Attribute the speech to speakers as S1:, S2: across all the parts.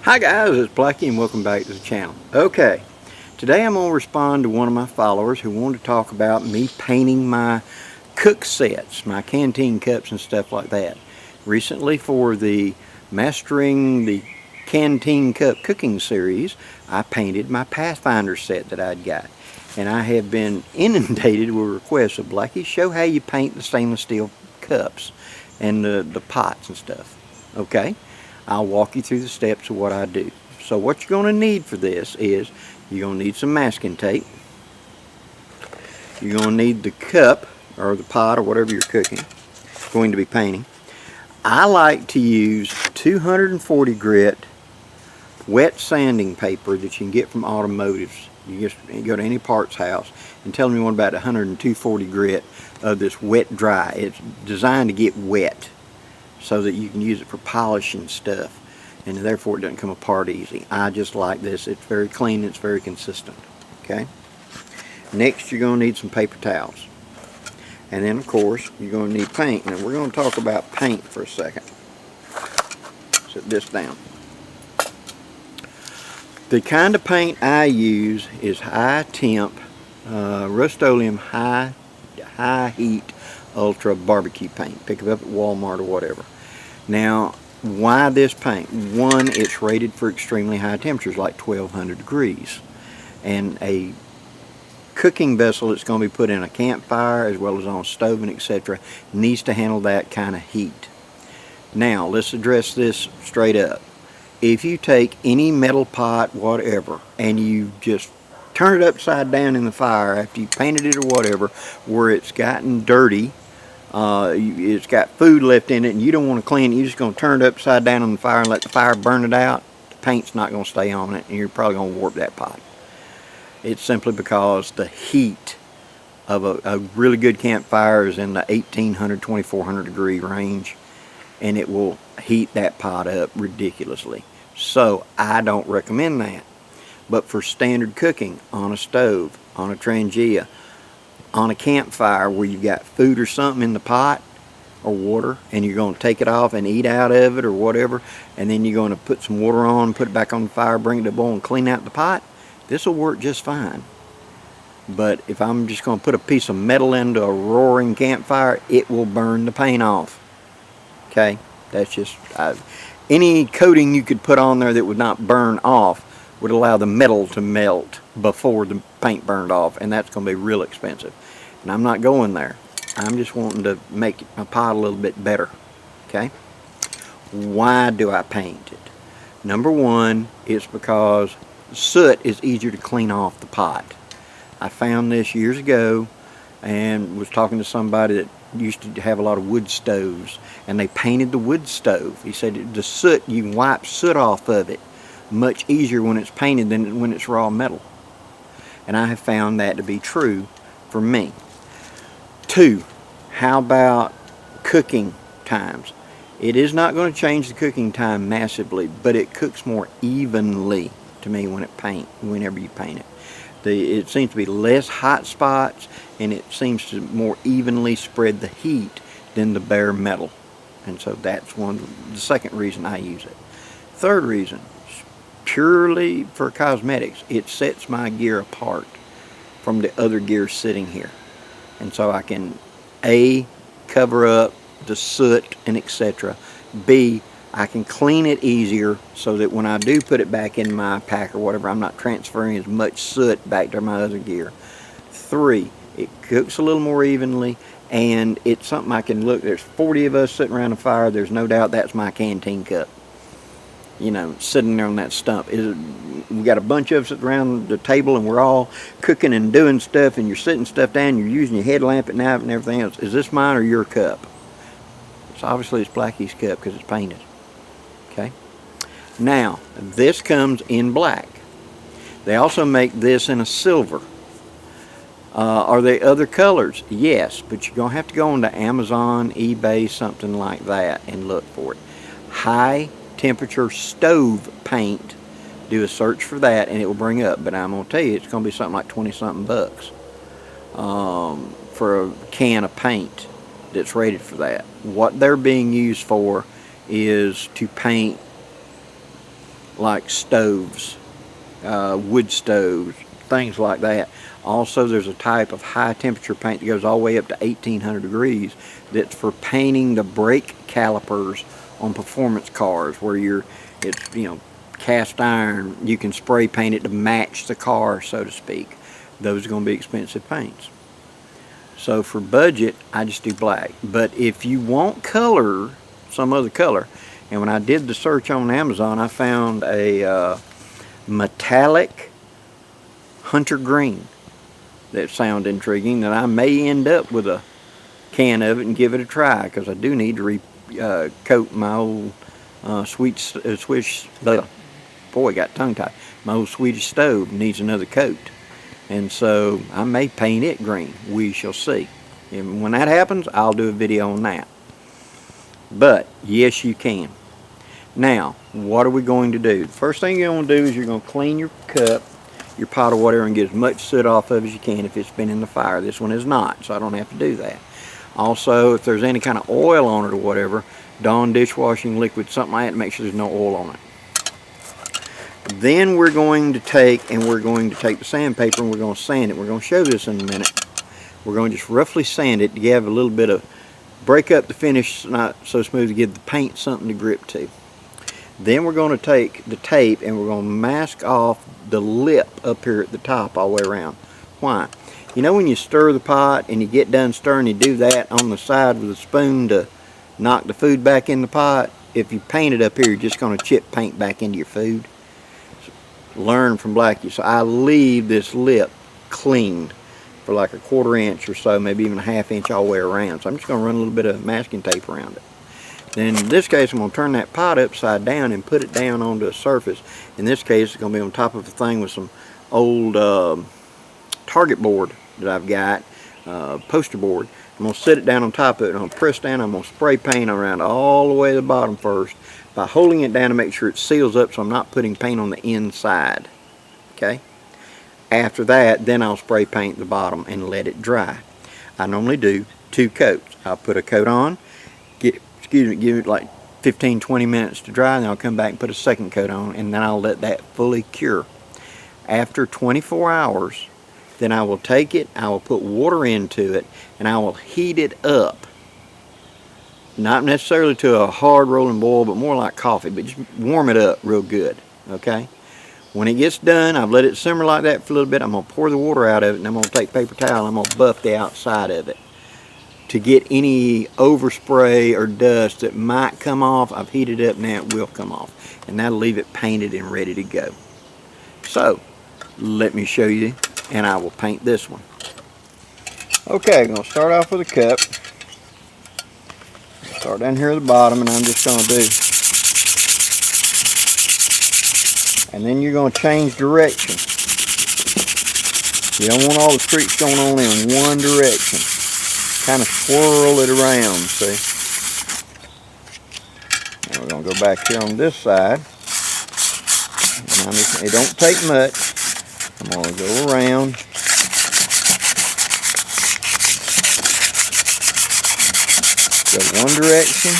S1: Hi guys, it's Blackie and welcome back to the channel. Okay, today I'm going to respond to one of my followers who wanted to talk about me painting my cook sets, my canteen cups and stuff like that. Recently, for the Mastering the Canteen Cup Cooking series, I painted my Pathfinder set that I'd got. And I have been inundated with requests of Blackie, show how you paint the stainless steel cups and the pots and stuff. Okay, I'll walk you through the steps of what I do. So what you're going to need for this is you're going to need some masking tape. You're going to need the cup or the pot or whatever you're going to be painting. I like to use 240 grit wet sanding paper that you can get from automotives. You go to any parts house and tell them you want about 140 grit of this wet dry. It's designed to get wet so that you can use it for polishing stuff, and therefore it doesn't come apart easy. I just like this. It's very clean, it's very consistent. Okay. Next, you're going to need some paper towels, and then of course you're going to need paint. Now we're going to talk about paint for a second. Set this down. The kind of paint I use is high temp Rust-Oleum high heat ultra barbecue paint. Pick it up at Walmart or whatever. Now, why this paint? One, it's rated for extremely high temperatures like 1200 degrees, and a cooking vessel that's going to be put in a campfire as well as on a stove and etc. needs to handle that kind of heat. Now let's address this straight up. If you take any metal pot, whatever, and you just turn it upside down in the fire after you painted it or whatever, where it's gotten dirty, it's got food left in it, and you don't want to clean it, you're just going to turn it upside down on the fire and let the fire burn it out, the paint's not going to stay on it, and you're probably going to warp that pot. It's simply because the heat of a really good campfire is in the 1800, 2400 degree range, and it will heat that pot up ridiculously. So I don't recommend that. But for standard cooking on a stove, on a Trangia, on a campfire where you've got food or something in the pot or water, and you're going to take it off and eat out of it or whatever, and then you're going to put some water on, put it back on the fire, bring it to a boil and clean out the pot, this will work just fine. But if I'm just going to put a piece of metal into a roaring campfire, it will burn the paint off. Okay, that's just any coating you could put on there that would not burn off would allow the metal to melt before the paint burned off, and that's going to be real expensive. And I'm not going there. I'm just wanting to make my pot a little bit better. Okay? Why do I paint it? Number one, it's because soot is easier to clean off the pot. I found this years ago and was talking to somebody that used to have a lot of wood stoves, and they painted the wood stove. He said the soot, you can wipe soot off of it much easier when it's painted than when it's raw metal. And I have found that to be true for me. Two, how about cooking times? It is not going to change the cooking time massively, but it cooks more evenly to me whenever you paint it. It seems to be less hot spots, and it seems to more evenly spread the heat than the bare metal. And so that's the second reason I use it. Third reason, purely for cosmetics, it sets my gear apart from the other gear sitting here, and so I can A, cover up the soot and etc. B, I can clean it easier so that when I do put it back in my pack or whatever, I'm not transferring as much soot back to my other gear. 3, it cooks a little more evenly, and it's something I can look. There's 40 of us sitting around a fire. There's no doubt that's my canteen cup, you know, sitting there on that stump. We got a bunch of us around the table, and we're all cooking and doing stuff, and you're sitting stuff down, you're using your headlamp at night and everything else. Is this mine or your cup? It's Blackie's cup because it's painted. Okay. Now, this comes in black. They also make this in a silver. Are there other colors? Yes, but you're going to have to go onto Amazon, eBay, something like that, and look for it. High temperature stove paint. Do a search for that, and it will bring up. But I'm going to tell you, it's going to be something like 20-something bucks for a can of paint that's rated for that. What they're being used for is to paint like stoves, wood stoves, things like that. Also, there's a type of high temperature paint that goes all the way up to 1800 degrees that's for painting the brake calipers on performance cars, where it's, you know, cast iron. You can spray paint it to match the car, so to speak. Those are going to be expensive paints. So for budget, I just do black. But if you want color, some other color, and when I did the search on Amazon, I found a metallic hunter green that sounded intriguing, that I may end up with a can of it and give it a try, because I do need to coat my old Swedish, boy, got tongue tied. My old Swedish stove needs another coat, and so I may paint it green. We shall see. And when that happens, I'll do a video on that. But yes, you can. Now, what are we going to do? The first thing you're going to do is you're going to clean your cup, your pot or whatever, and get as much soot off of as you can if it's been in the fire. This one is not, so I don't have to do that. Also, if there's any kind of oil on it or whatever, Dawn dishwashing liquid, something like that, to make sure there's no oil on it. Then we're going to take the sandpaper and we're going to sand it. We're going to show this in a minute. We're going to just roughly sand it to give a little bit of, break up the finish, not so smooth, to give the paint something to grip to. Then we're going to take the tape and we're going to mask off the lip up here at the top all the way around. Why? You know when you stir the pot and you get done stirring, you do that on the side with a spoon to knock the food back in the pot? If you paint it up here, you're just going to chip paint back into your food. Learn from Blackie. So I leave this lip cleaned for like a 1/4 inch or so, maybe even a 1/2 inch all the way around. So I'm just going to run a little bit of masking tape around it. Then in this case, I'm going to turn that pot upside down and put it down onto a surface. In this case, it's going to be on top of a thing with some old target board that I've got, poster board. I'm going to set it down on top of it, and I'm going to press down. I'm going to spray paint around all the way to the bottom first by holding it down to make sure it seals up so I'm not putting paint on the inside. Okay? After that, then I'll spray paint the bottom and let it dry. I normally do 2 coats. I'll put a coat on, give it like 15-20 minutes to dry, and then I'll come back and put a second coat on, and then I'll let that fully cure. After 24 hours, then I will take it, I will put water into it, and I will heat it up. Not necessarily to a hard rolling boil, but more like coffee, but just warm it up real good, okay? When it gets done, I've let it simmer like that for a little bit. I'm going to pour the water out of it, and I'm going to take paper towel, and I'm going to buff the outside of it to get any overspray or dust that might come off. I've heated it up now, it will come off, and that'll leave it painted and ready to go. So let me show you, and I will paint this one. Okay, I'm going to start off with a cup. Start down here at the bottom, and I'm just going to do, and then you're going to change direction. You don't want all the streaks going on in one direction. Kind of swirl it around, see? And we're going to go back here on this side. And it don't take much. I'm going to go around. Go one direction,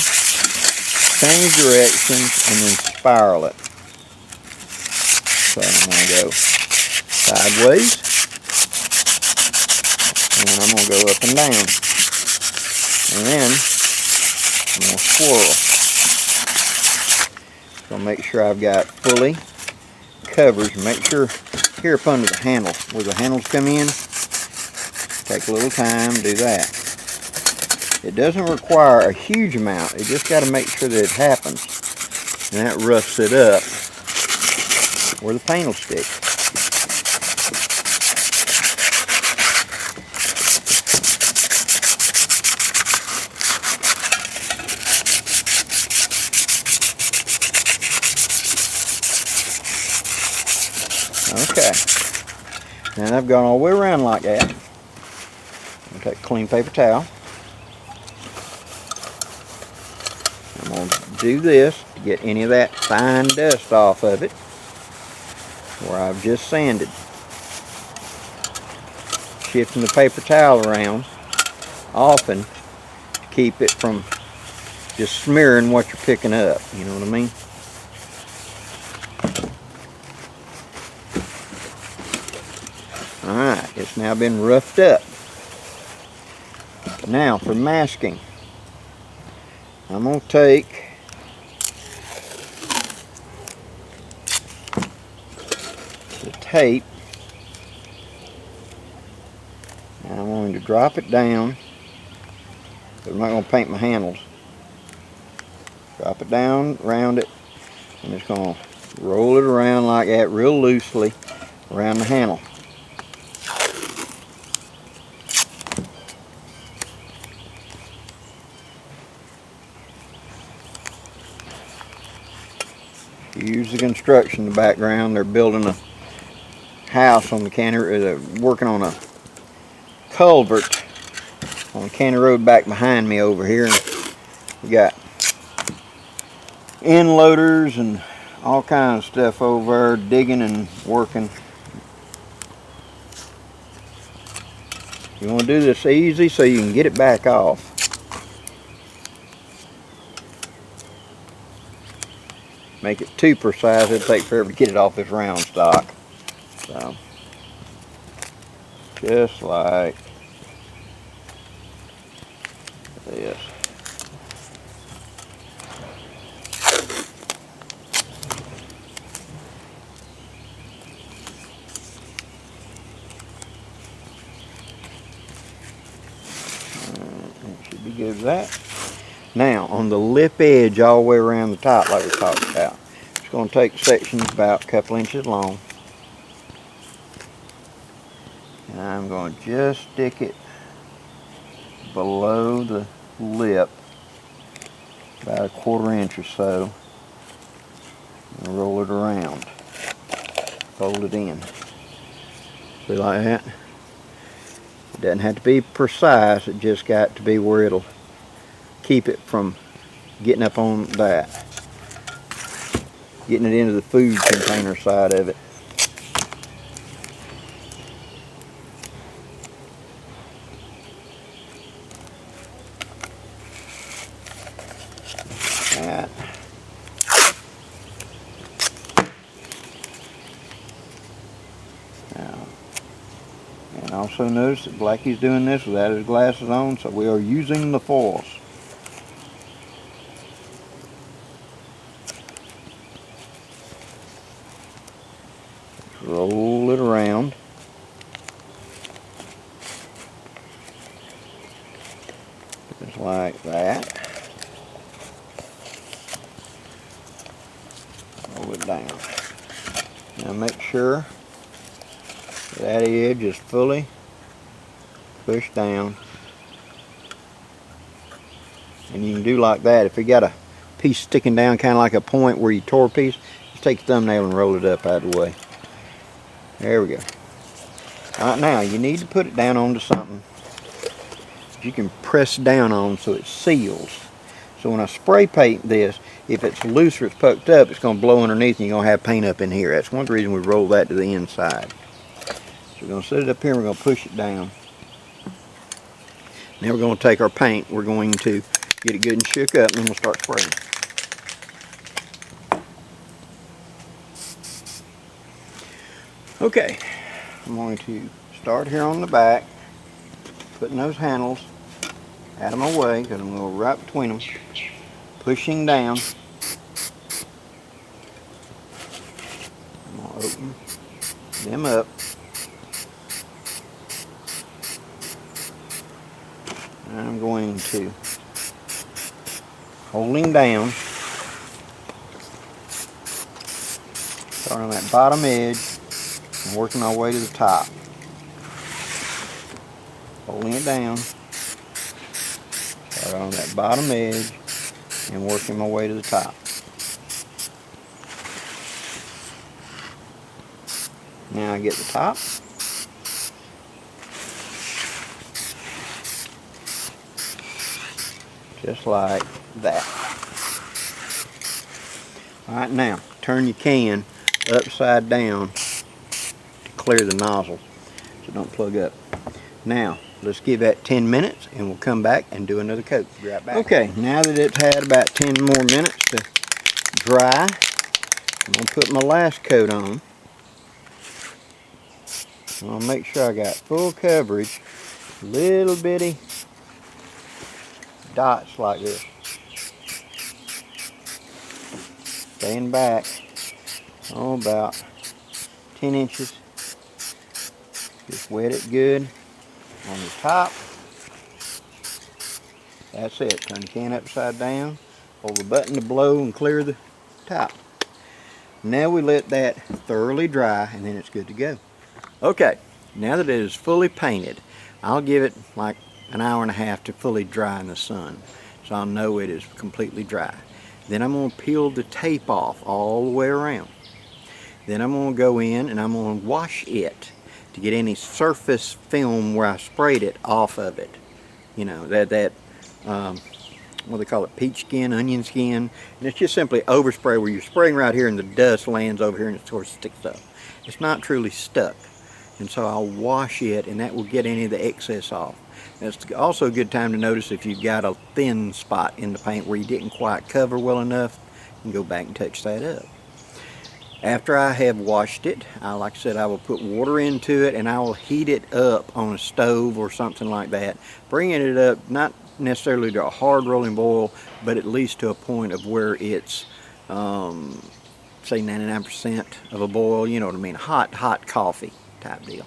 S1: change directions, and then spiral it. So I'm going to go sideways, and then I'm going to go up and down. And then I'm going to swirl. So make sure I've got fully covered. Make sure here up under the handle, where the handles come in, take a little time to do that. It doesn't require a huge amount. You just got to make sure that it happens. And that roughs it up where the paint will stick. Okay. Now I've gone all the way around like that. I'll take a clean paper towel. I'm going to do this to get any of that fine dust off of it where I've just sanded. Shifting the paper towel around often to keep it from just smearing what you're picking up. You know what I mean? It's now been roughed up. Now for masking, I'm going to take the tape and I'm going to drop it down, but I'm not going to paint my handles. Drop it down around it, and it's going to roll it around like that real loosely around the handle. Use the construction in the background. They're building a house on the county, they're working on a culvert on the county road back behind me over here. And we got end loaders and all kinds of stuff over there digging and working. You want to do this easy so you can get it back off. Make it too precise, it'll take forever to get it off this round stock. So, just like this. Should be good with that. Now, on the lip edge all the way around the top, like we talked about, it's going to take sections about a couple inches long. And I'm going to just stick it below the lip, about a 1/4 inch or so, and roll it around. Fold it in. See, like that? It doesn't have to be precise, it just got to be where it'll keep it from getting up on that. Getting it into the food container side of it. That. Now, and also notice that Blackie's doing this without his glasses on, so we are using the foils. Roll it around. Just like that. Roll it down. Now make sure that edge is fully pushed down. And you can do like that. If you got a piece sticking down, kind of like a point where you tore a piece, just take your thumbnail and roll it up out of the way. There we go. Alright, now you need to put it down onto something you can press down on so it seals. So when I spray paint this, if it's loose or it's poked up, it's going to blow underneath and you're going to have paint up in here. That's one of the reasons we roll that to the inside. So we're going to set it up here and we're going to push it down. Now we're going to take our paint, we're going to get it good and shook up, and then we'll start spraying. Okay, I'm going to start here on the back, putting those handles out of my way, because I'm going to go right between them, pushing down. I'm going to open them up. And I'm going to, holding down, start on that bottom edge, and working my way to the top. Holding it down, start on that bottom edge, and working my way to the top. Now I get the top. Just like that. Alright, now turn your can upside down to clear the nozzle so don't plug up. Now let's give that 10 minutes and we'll come back and do another coat. Be right back. Okay, now that it's had about 10 more minutes to dry, I'm going to put my last coat on. I'll make sure I got full coverage. Little bitty dots like this. Staying back, oh, about 10 inches. Just wet it good on the top. That's it. Turn the can upside down. Hold the button to blow and clear the top. Now we let that thoroughly dry and then it's good to go. Okay, now that it is fully painted, I'll give it like an hour and a half to fully dry in the sun, so I'll know it is completely dry. Then I'm going to peel the tape off all the way around. Then I'm going to go in and I'm going to wash it to get any surface film where I sprayed it off of it. You know, what they call it, peach skin, onion skin. And it's just simply overspray where you're spraying right here and the dust lands over here and it sort of sticks up. It's not truly stuck. And so I'll wash it and that will get any of the excess off. And it's also a good time to notice if you've got a thin spot in the paint where you didn't quite cover well enough, you can go back and touch that up. After I have washed it, like I said, I will put water into it and I will heat it up on a stove or something like that, bringing it up not necessarily to a hard rolling boil, but at least to a point of where it's say 99% of a boil, you know what I mean, hot coffee type deal.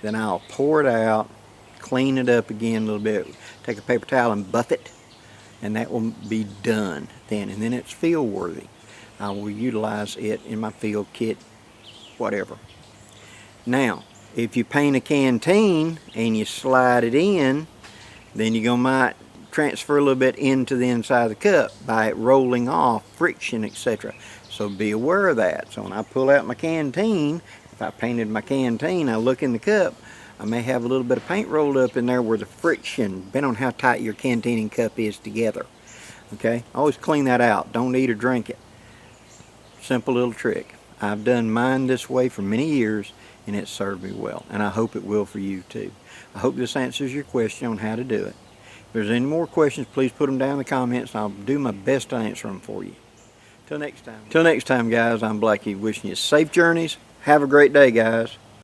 S1: Then I'll pour it out, clean it up again a little bit, take a paper towel and buff it, and that will be done then, and then it's field worthy. I will utilize it in my field kit, whatever. Now, if you paint a canteen and you slide it in, then you're might transfer a little bit into the inside of the cup by it rolling off, friction, etc. So be aware of that. So when I pull out my canteen, if I painted my canteen, I look in the cup, I may have a little bit of paint rolled up in there where the friction, depending on how tight your canteen and cup is together. Okay, always clean that out. Don't eat or drink it. Simple little trick. I've done mine this way for many years and it served me well, and I hope it will for you too. I hope this answers your question on how to do it. If there's any more questions, please put them down in the comments and I'll do my best to answer them for you. Till next time. Till next time, guys, I'm Blackie wishing you safe journeys. Have a great day, guys.